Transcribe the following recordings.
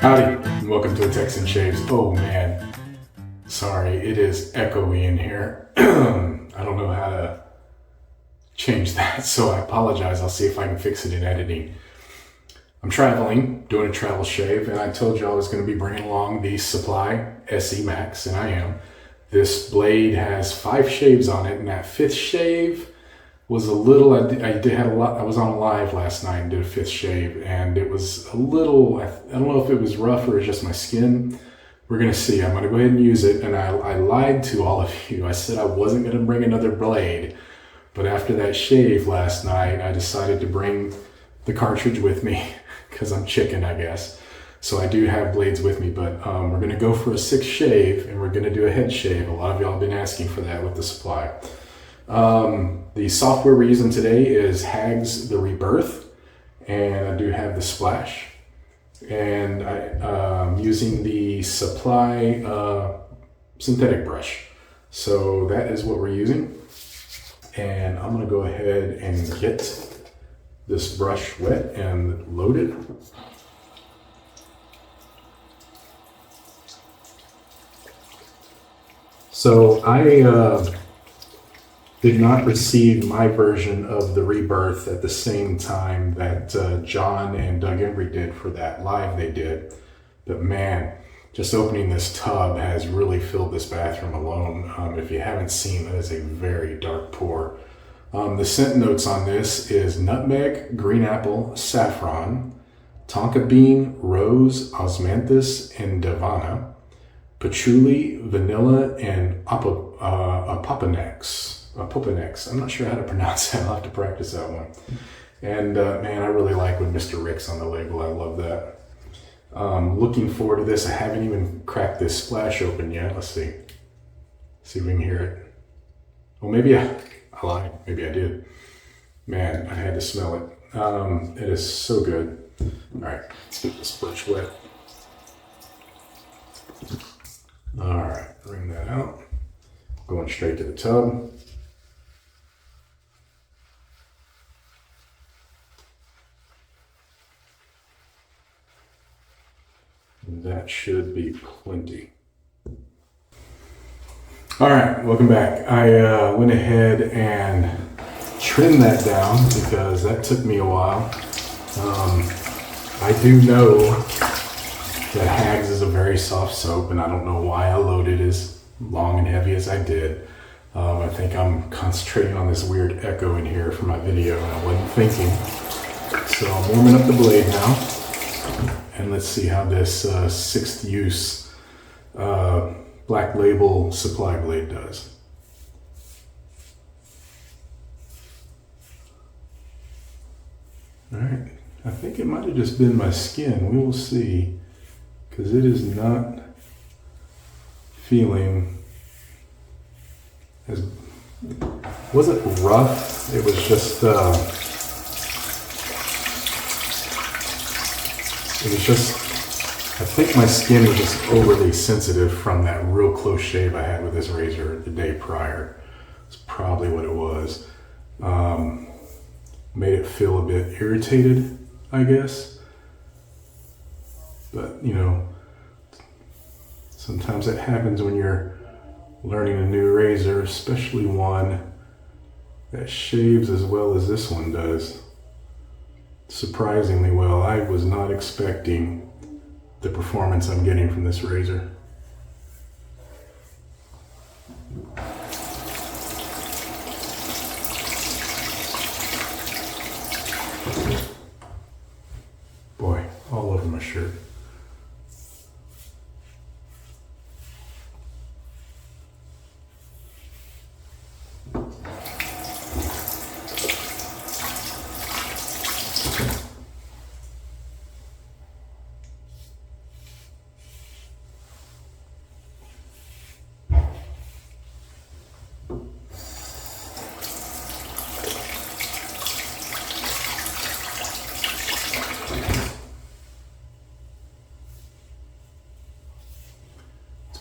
Howdy, and welcome to a Texan Shaves. Oh man, sorry, it is echoey in here. I don't know how to change that, so I apologize. I'll see if I can fix it in editing. I'm traveling, doing a travel shave, and I told you I was going to be bringing along the Supply SE Max, and I am. This blade has 5 shaves on it, and that 5th shave was a little, I was on live last night and did a 5th shave, and it was a little, I don't know if it was rough or just my skin. We're going to see. I'm going to go ahead and use it, and I lied to all of you. I said I wasn't going to bring another blade, but after that shave last night, I decided to bring the cartridge with me, because I'm chicken, I guess. So I do have blades with me, but we're going to go for a 6th shave, and we're going to do a head shave. A lot of y'all have been asking for that with the Supply. The software we're using today is HAGS The Rebirth, and I do have the splash, and I'm using the Supply synthetic brush. So that is what we're using, and I'm going to go ahead and get this brush wet and loaded. So I did not receive my version of the Rebirth at the same time that John and Doug Embry did for that live they did. But man, just opening this tub has really filled this bathroom alone. If you haven't seen it, is a very dark pour. The scent notes on this is nutmeg, green apple, saffron, tonka bean, rose, osmanthus, and davana, patchouli, vanilla, and apoponex. I'm not sure how to pronounce that. I'll have to practice that one. And man, I really like when Mr. Rick's on the label. I love that. Looking forward to this. I haven't even cracked this splash open yet. Let's see. See if we can hear it. Well, maybe I lied. Maybe I did. Man, I had to smell it. It is so good. All right, let's get this brush wet. All right, bring that out. Going straight to the tub. That should be plenty. All right, welcome back. I went ahead and trimmed that down because that took me a while. I do know that HAGS is a very soft soap, and I don't know why I loaded as long and heavy as I did. I think I'm concentrating on this weird echo in here for my video, and I wasn't thinking. So I'm warming up the blade now. And let's see how this 6th use Black Label Supply blade does. All right, I think it might have just been my skin. We will see, because it is not feeling as, wasn't rough, it was just, I think my skin was just overly sensitive from that real close shave I had with this razor the day prior. That's probably what it was. Made it feel a bit irritated, I guess. But, you know, sometimes it happens when you're learning a new razor, especially one that shaves as well as this one does. Surprisingly well. I was not expecting the performance I'm getting from this razor. Boy, all over my shirt.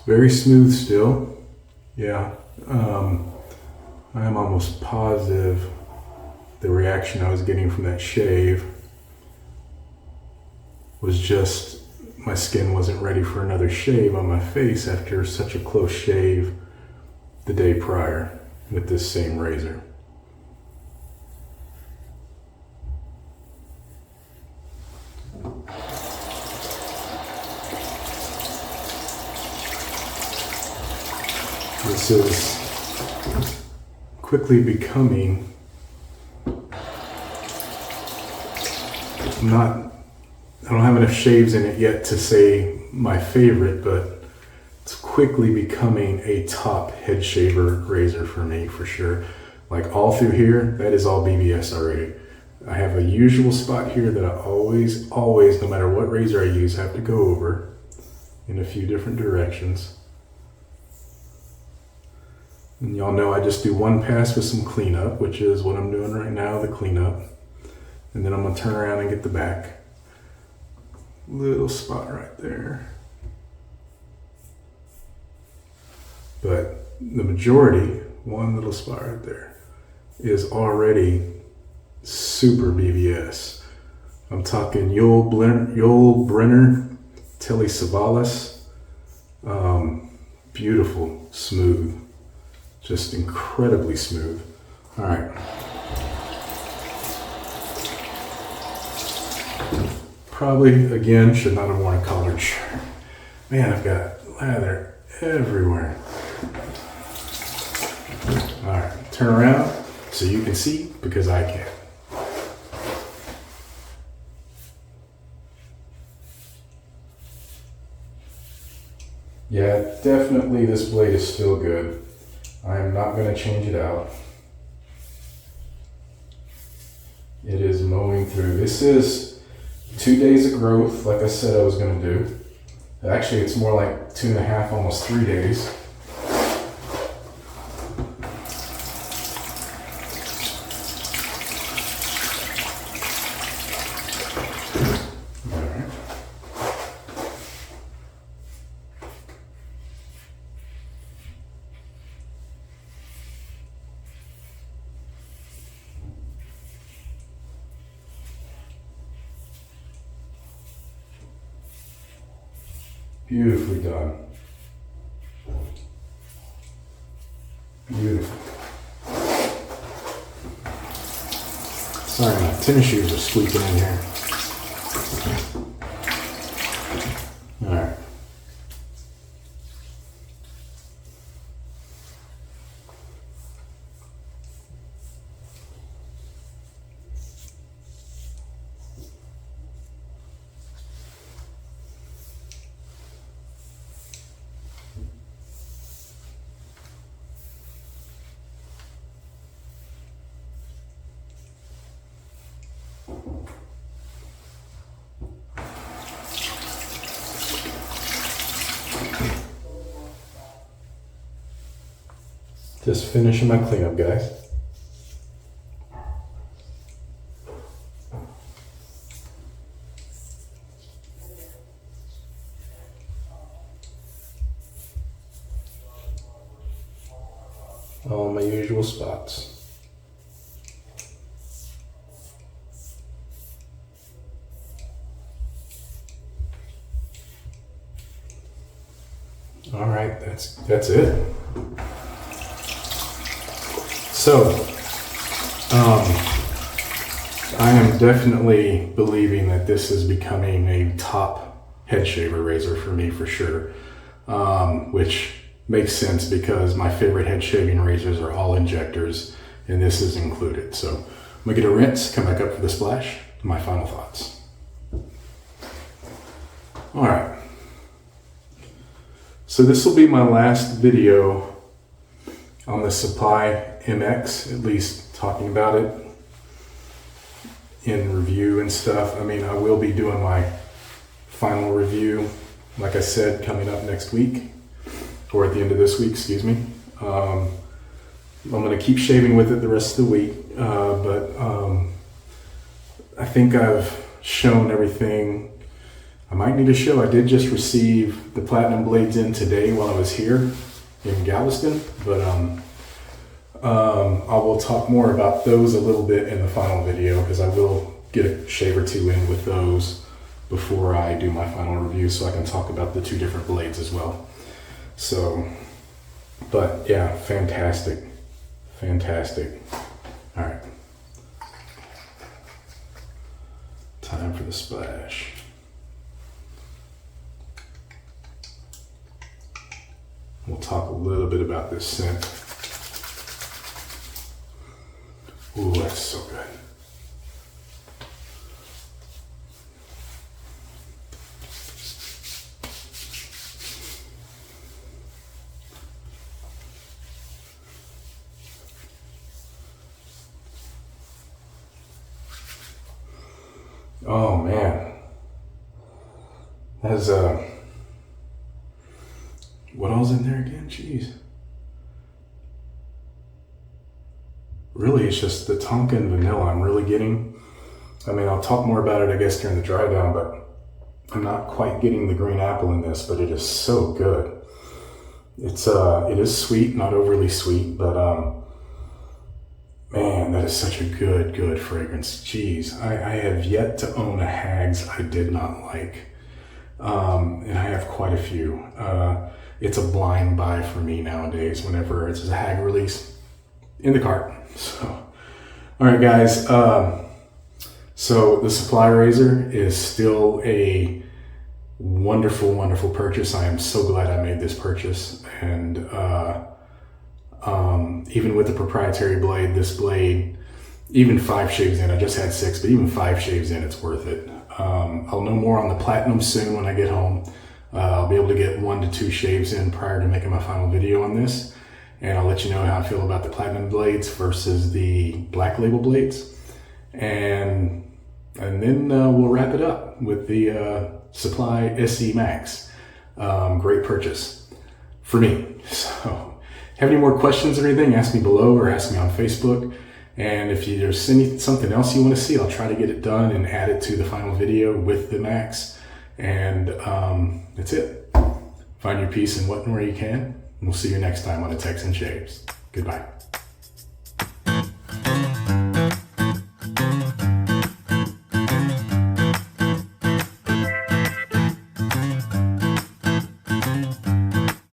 Very smooth still. Yeah. I am almost positive the reaction I was getting from that shave was just my skin wasn't ready for another shave on my face after such a close shave the day prior with this same razor. This is quickly becoming I don't have enough shaves in it yet to say my favorite, but it's quickly becoming a top head shaver razor for me, for sure. Like all through here, that is all BBS already. I have a usual spot here that I always, no matter what razor I use, have to go over in a few different directions. And y'all know I just do one pass with some cleanup, which is what I'm doing right now, the cleanup. And then I'm gonna turn around and get the back. Little spot right there. But the majority, one little spot right there, is already super BBS. I'm talking Yul Brynner, Telly Savalas. Beautiful, smooth, just incredibly smooth. All right. Probably, again, should not have worn a collared shirt. Man, I've got lather everywhere. All right, turn around so you can see, because I can. Yeah, definitely this blade is still good. I am not going to change it out. It is mowing through. This is 2 days of growth, like I said I was going to do. Actually, it's more like 2.5, almost 3 days. All right. Beautifully done. Beautiful. Sorry, my tennis shoes are squeaking in here. All right. Just finishing my cleanup, guys. All my usual spots. All right, that's it. So, I am definitely believing that this is becoming a top head shaver razor for me, for sure, which makes sense because my favorite head shaving razors are all injectors, and this is included. So I'm gonna get a rinse, come back up for the splash, and my final thoughts. All right. So this will be my last video on the Supply MX, at least talking about it in review and stuff. I mean, I will be doing my final review, like I said, coming up next week, or at the end of this week, excuse me. I'm gonna keep shaving with it the rest of the week, but I think I've shown everything I might need to show. I did just receive the platinum blades in today while I was here in Galveston, but I will talk more about those a little bit in the final video, because I will get a shave or two in with those before I do my final review, so I can talk about the 2 different blades as well. So, but yeah, fantastic. Fantastic. All right. Time for the splash. We'll talk a little bit about this scent. Ooh, that's so good. Oh man, that's what all's in there again? Jeez. Really, it's just the tonka and vanilla I'm really getting. I mean, I'll talk more about it, I guess, during the dry down, but I'm not quite getting the green apple in this, but it is so good. It is sweet, not overly sweet, but man, that is such a good fragrance. Jeez, I have yet to own a HAGS I did not like. And I have quite a few. It's a blind buy for me nowadays whenever it's a HAG release. In the cart. So, all right, guys. So the supply razor is still a wonderful purchase. I am so glad I made this purchase. And even with the proprietary blade, this blade, even 5 shaves in, I just had 6, but even 5 shaves in, it's worth it. I'll know more on the platinum soon when I get home. I'll be able to get 1 to 2 shaves in prior to making my final video on this. And I'll let you know how I feel about the platinum blades versus the black label blades. And then we'll wrap it up with the Supply SE Max. Great purchase for me. So, have any more questions or anything, ask me below or ask me on Facebook. And if there's something else you want to see, I'll try to get it done and add it to the final video with the Max. And that's it. Find your peace in what and where you can. We'll see you next time on the Texan Shaves. Goodbye.